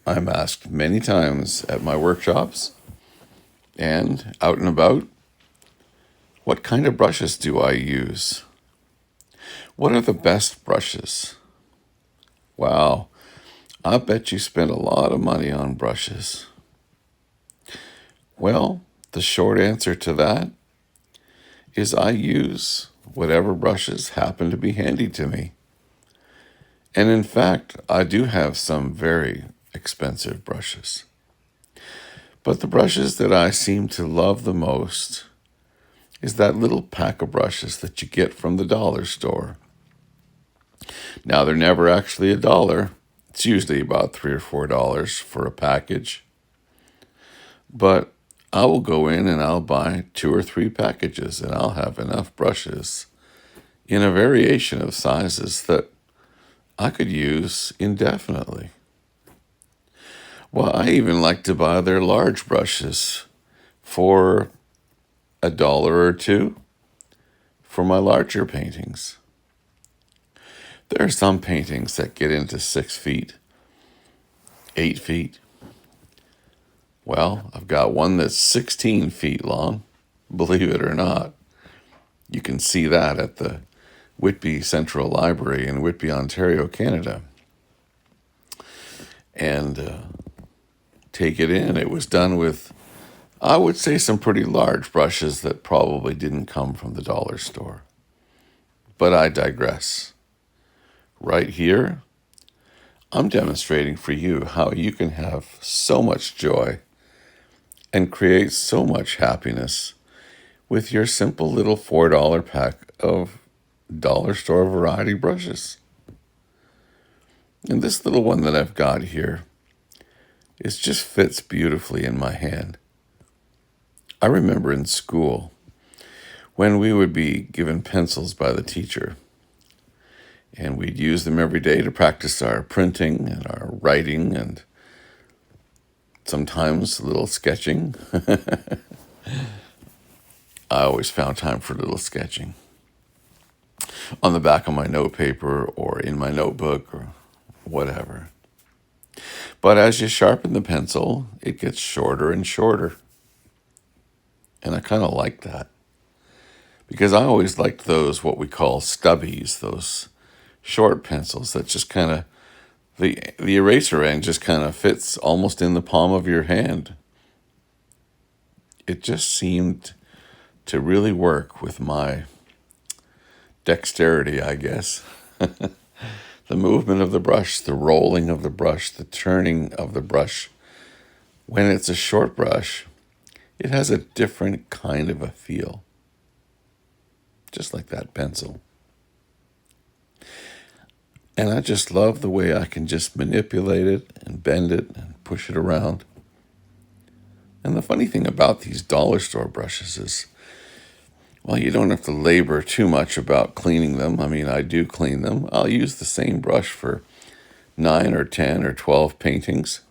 I'm asked many times at my workshops and out and about, what kind of brushes do I use? What are the best brushes? Wow, I bet you spend a lot of money on brushes. Well, the short answer to that is I use whatever brushes happen to be handy to me. And in fact, I do have some very expensive brushes. But the brushes that I seem to love the most is that little pack of brushes that you get from the dollar store. Now, they're never actually $1. It's usually about $3 or $4 for a package. But I will go in and I'll buy 2 or 3 packages, and I'll have enough brushes in a variation of sizes that I could use indefinitely. Well, I even like to buy their large brushes for $1 or $2 for my larger paintings. There are some paintings that get into 6 feet, 8 feet. Well, I've got one that's 16 feet long, believe it or not. You can see that at the Whitby Central Library in Whitby, Ontario, Canada. And take it in. It was done with, I would say, some pretty large brushes that probably didn't come from the dollar store. But I digress. Right here, I'm demonstrating for you how you can have so much joy and create so much happiness with your simple little $4 pack of dollar store variety brushes. And this little one that I've got here, it just fits beautifully in my hand. I remember in school when we would be given pencils by the teacher, and we'd use them every day to practice our printing and our writing and sometimes a little sketching. I always found time for a little sketching on the back of my notepaper or in my notebook or whatever. But as you sharpen the pencil, it gets shorter and shorter. And I kind of like that because I always liked those, what we call stubbies, those short pencils that just kind of, the eraser end just kind of fits almost in the palm of your hand. It just seemed to really work with my dexterity, I guess. The movement of the brush, the rolling of the brush, the turning of the brush. When it's a short brush, it has a different kind of a feel. Just like that pencil. And I just love the way I can just manipulate it and bend it and push it around. And the funny thing about these dollar store brushes is, well, you don't have to labor too much about cleaning them. I mean, I do clean them. I'll use the same brush for 9 or 10 or 12 paintings.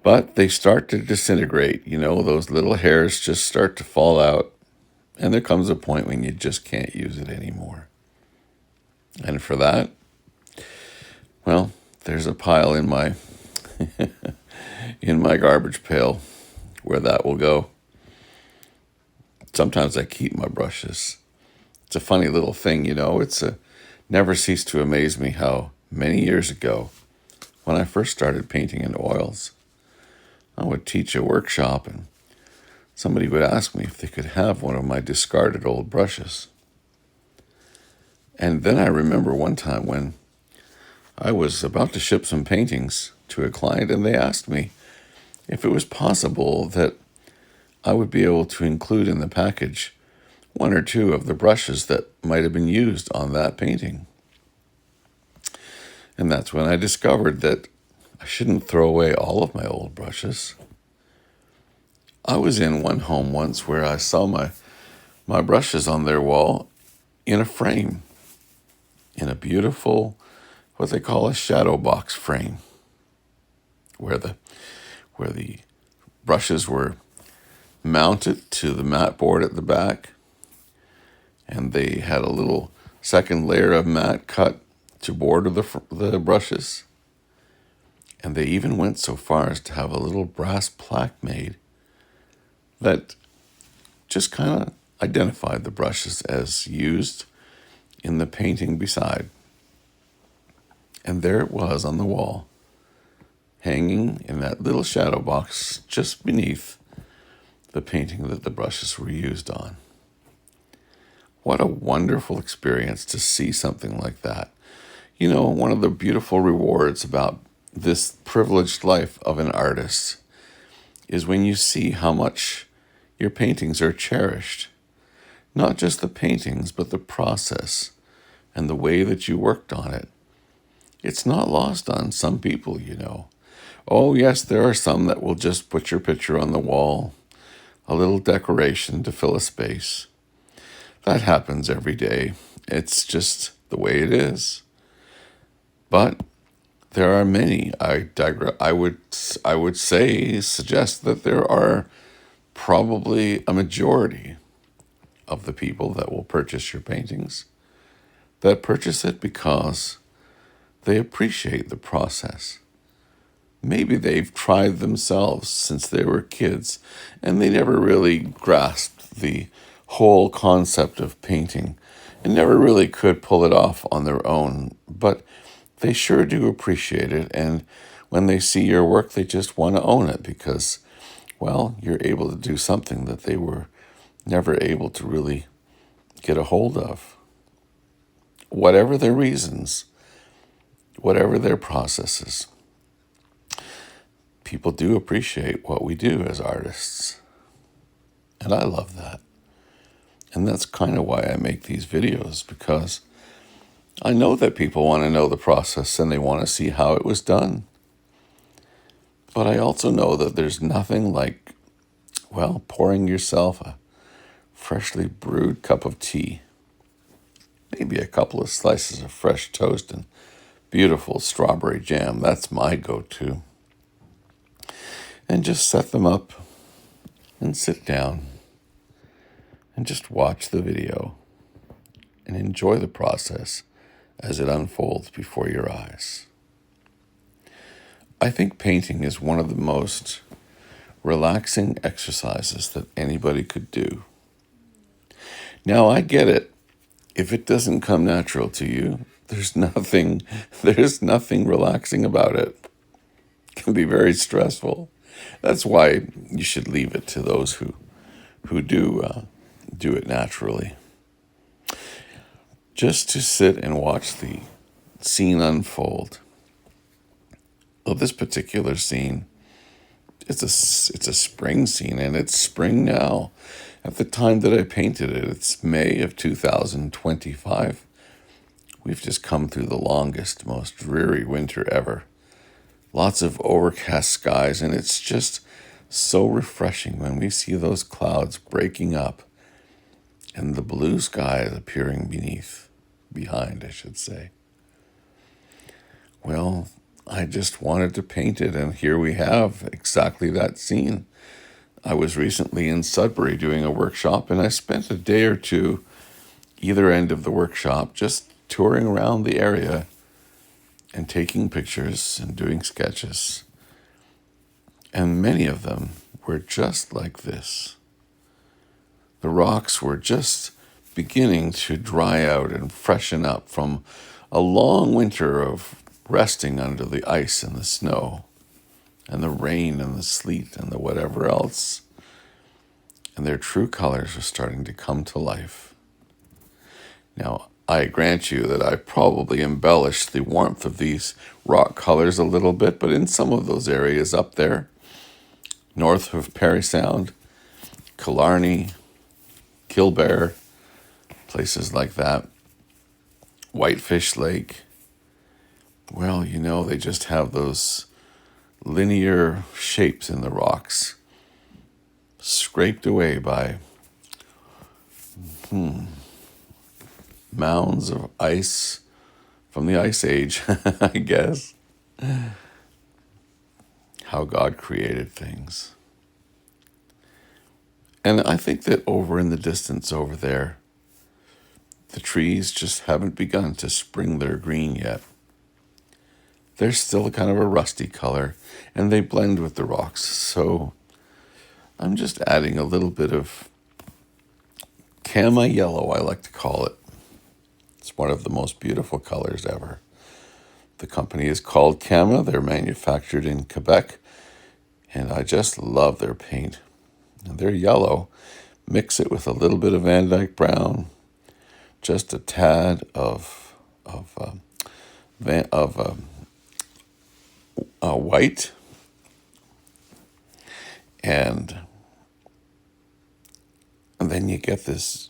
But they start to disintegrate. You know, those little hairs just start to fall out. And there comes a point when you just can't use it anymore. And for that, well, there's a pile in my in my garbage pail where that will go. Sometimes I keep my brushes. It's a funny little thing, you know. Never ceased to amaze me how many years ago, when I first started painting in oils, I would teach a workshop and somebody would ask me if they could have one of my discarded old brushes. And then I remember one time when I was about to ship some paintings to a client, and they asked me if it was possible that I would be able to include in the package 1 or 2 of the brushes that might have been used on that painting. And that's when I discovered that I shouldn't throw away all of my old brushes. I was in one home once where I saw my brushes on their wall in a frame, in a beautiful, what they call a shadow box frame, where the brushes were mounted to the mat board at the back, and they had a little second layer of mat cut to border the brushes. And they even went so far as to have a little brass plaque made that just kind of identified the brushes as used in the painting beside. And there it was on the wall, hanging in that little shadow box just beneath the painting that the brushes were used on. What a wonderful experience to see something like that. You know, one of the beautiful rewards about this privileged life of an artist is when you see how much your paintings are cherished. Not just the paintings, but the process and the way that you worked on it. It's not lost on some people, you know. Oh, yes, there are some that will just put your picture on the wall, a little decoration to fill a space. That happens every day. It's just the way it is. But there are many. I would suggest that there are probably a majority of the people that will purchase your paintings that purchase it because they appreciate the process. Maybe they've tried themselves since they were kids and they never really grasped the whole concept of painting and never really could pull it off on their own. But they sure do appreciate it. And when they see your work, they just want to own it because, well, you're able to do something that they were never able to really get a hold of. Whatever their reasons, whatever their processes, people do appreciate what we do as artists. And I love that. And that's kind of why I make these videos, because I know that people want to know the process and they want to see how it was done. But I also know that there's nothing like, well, pouring yourself a freshly brewed cup of tea, maybe a couple of slices of fresh toast and beautiful strawberry jam. That's my go-to. And just set them up and sit down and just watch the video and enjoy the process as it unfolds before your eyes. I think painting is one of the most relaxing exercises that anybody could do. Now, I get it. If it doesn't come natural to you, there's nothing relaxing about it. It can be very stressful. That's why you should leave it to those who do it naturally. Just to sit and watch the scene unfold. Well, this particular scene, it's a spring scene, and it's spring now. At the time that I painted it, it's May of 2025. We've just come through the longest, most dreary winter ever. Lots of overcast skies, and it's just so refreshing when we see those clouds breaking up and the blue skies appearing behind, I should say. Well, I just wanted to paint it, and here we have exactly that scene. I was recently in Sudbury doing a workshop, and I spent a day or two either end of the workshop just touring around the area and taking pictures and doing sketches. And many of them were just like this. The rocks were just beginning to dry out and freshen up from a long winter of resting under the ice and the snow and the rain and the sleet and the whatever else. And their true colors are starting to come to life. Now, I grant you that I probably embellished the warmth of these rock colors a little bit, but in some of those areas up there, north of Parry Sound, Killarney, Killbear, places like that, Whitefish Lake, well, you know, they just have those linear shapes in the rocks, scraped away by mounds of ice from the Ice Age, I guess. How God created things. And I think that over in the distance over there, the trees just haven't begun to spring their green yet. they're still kind of a rusty color, and they blend with the rocks. So I'm just adding a little bit of Cama yellow, I like to call it. It's one of the most beautiful colors ever. The company is called Cama. They're manufactured in Quebec, and I just love their paint. And they're yellow. Mix it with a little bit of Van Dyke brown, just a tad of white, and then you get this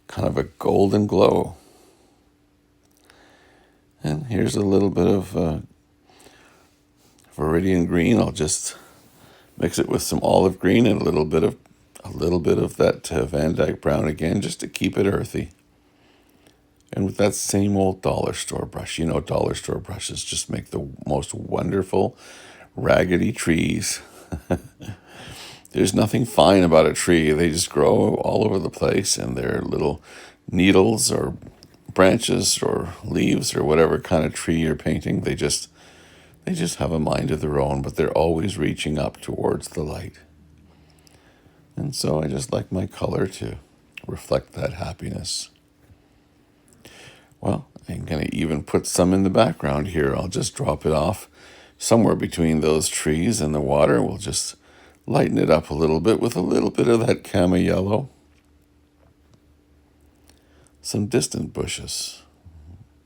kind of a golden glow. And here's a little bit of Viridian green. I'll just mix it with some olive green and a little bit of that Van Dyke brown again, just to keep it earthy. And with that same old dollar store brush, dollar store brushes just make the most wonderful raggedy trees. There's nothing fine about a tree. They just grow all over the place, and they're little needles or branches or leaves or whatever kind of tree you're painting. They just have a mind of their own, but they're always reaching up towards the light. And so I just like my color to reflect that happiness. Well, I'm going to even put some in the background here. I'll just drop it off somewhere between those trees and the water. We'll just lighten it up a little bit with a little bit of that Cama yellow. Some distant bushes,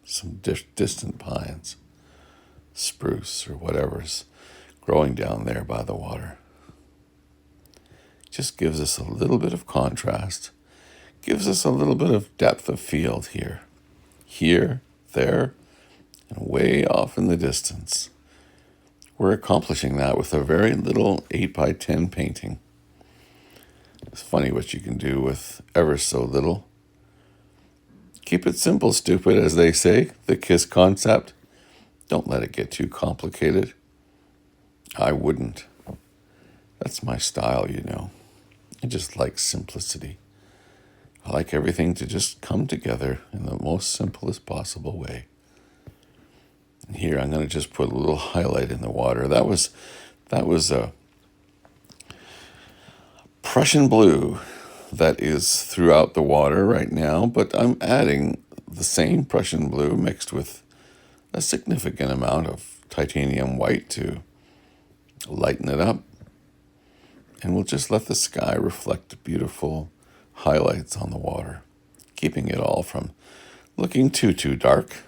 some distant pines, spruce or whatever's growing down there by the water. Just gives us a little bit of contrast, gives us a little bit of depth of field here, there, and way off in the distance. We're accomplishing that with a very little 8x10 painting. It's funny what you can do with ever so little. Keep it simple, stupid, as they say, the KISS concept. Don't let it get too complicated. I wouldn't. That's my style, I just like simplicity. I like everything to just come together in the most simplest possible way. And here I'm going to just put a little highlight in the water. That was a Prussian blue that is throughout the water right now, but I'm adding the same Prussian blue mixed with a significant amount of titanium white to lighten it up. And we'll just let the sky reflect beautiful highlights on the water, keeping it all from looking too dark.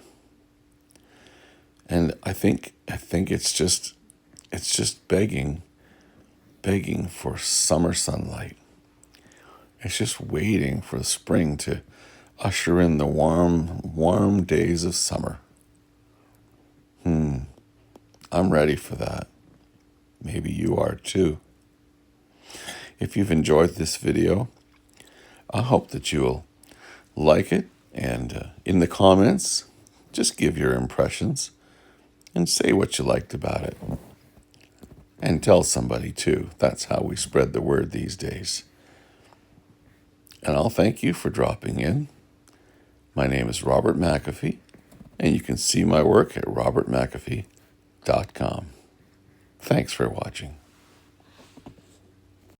And I think it's just begging for summer sunlight. It's just waiting for the spring to usher in the warm days of summer. I'm ready for that. Maybe you are too. If you've enjoyed this video, I hope that you'll like it, and in the comments, just give your impressions and say what you liked about it. And tell somebody too. That's how we spread the word these days. And I'll thank you for dropping in. My name is Robert McAfee, and you can see my work at robertmcafee.com. Thanks for watching.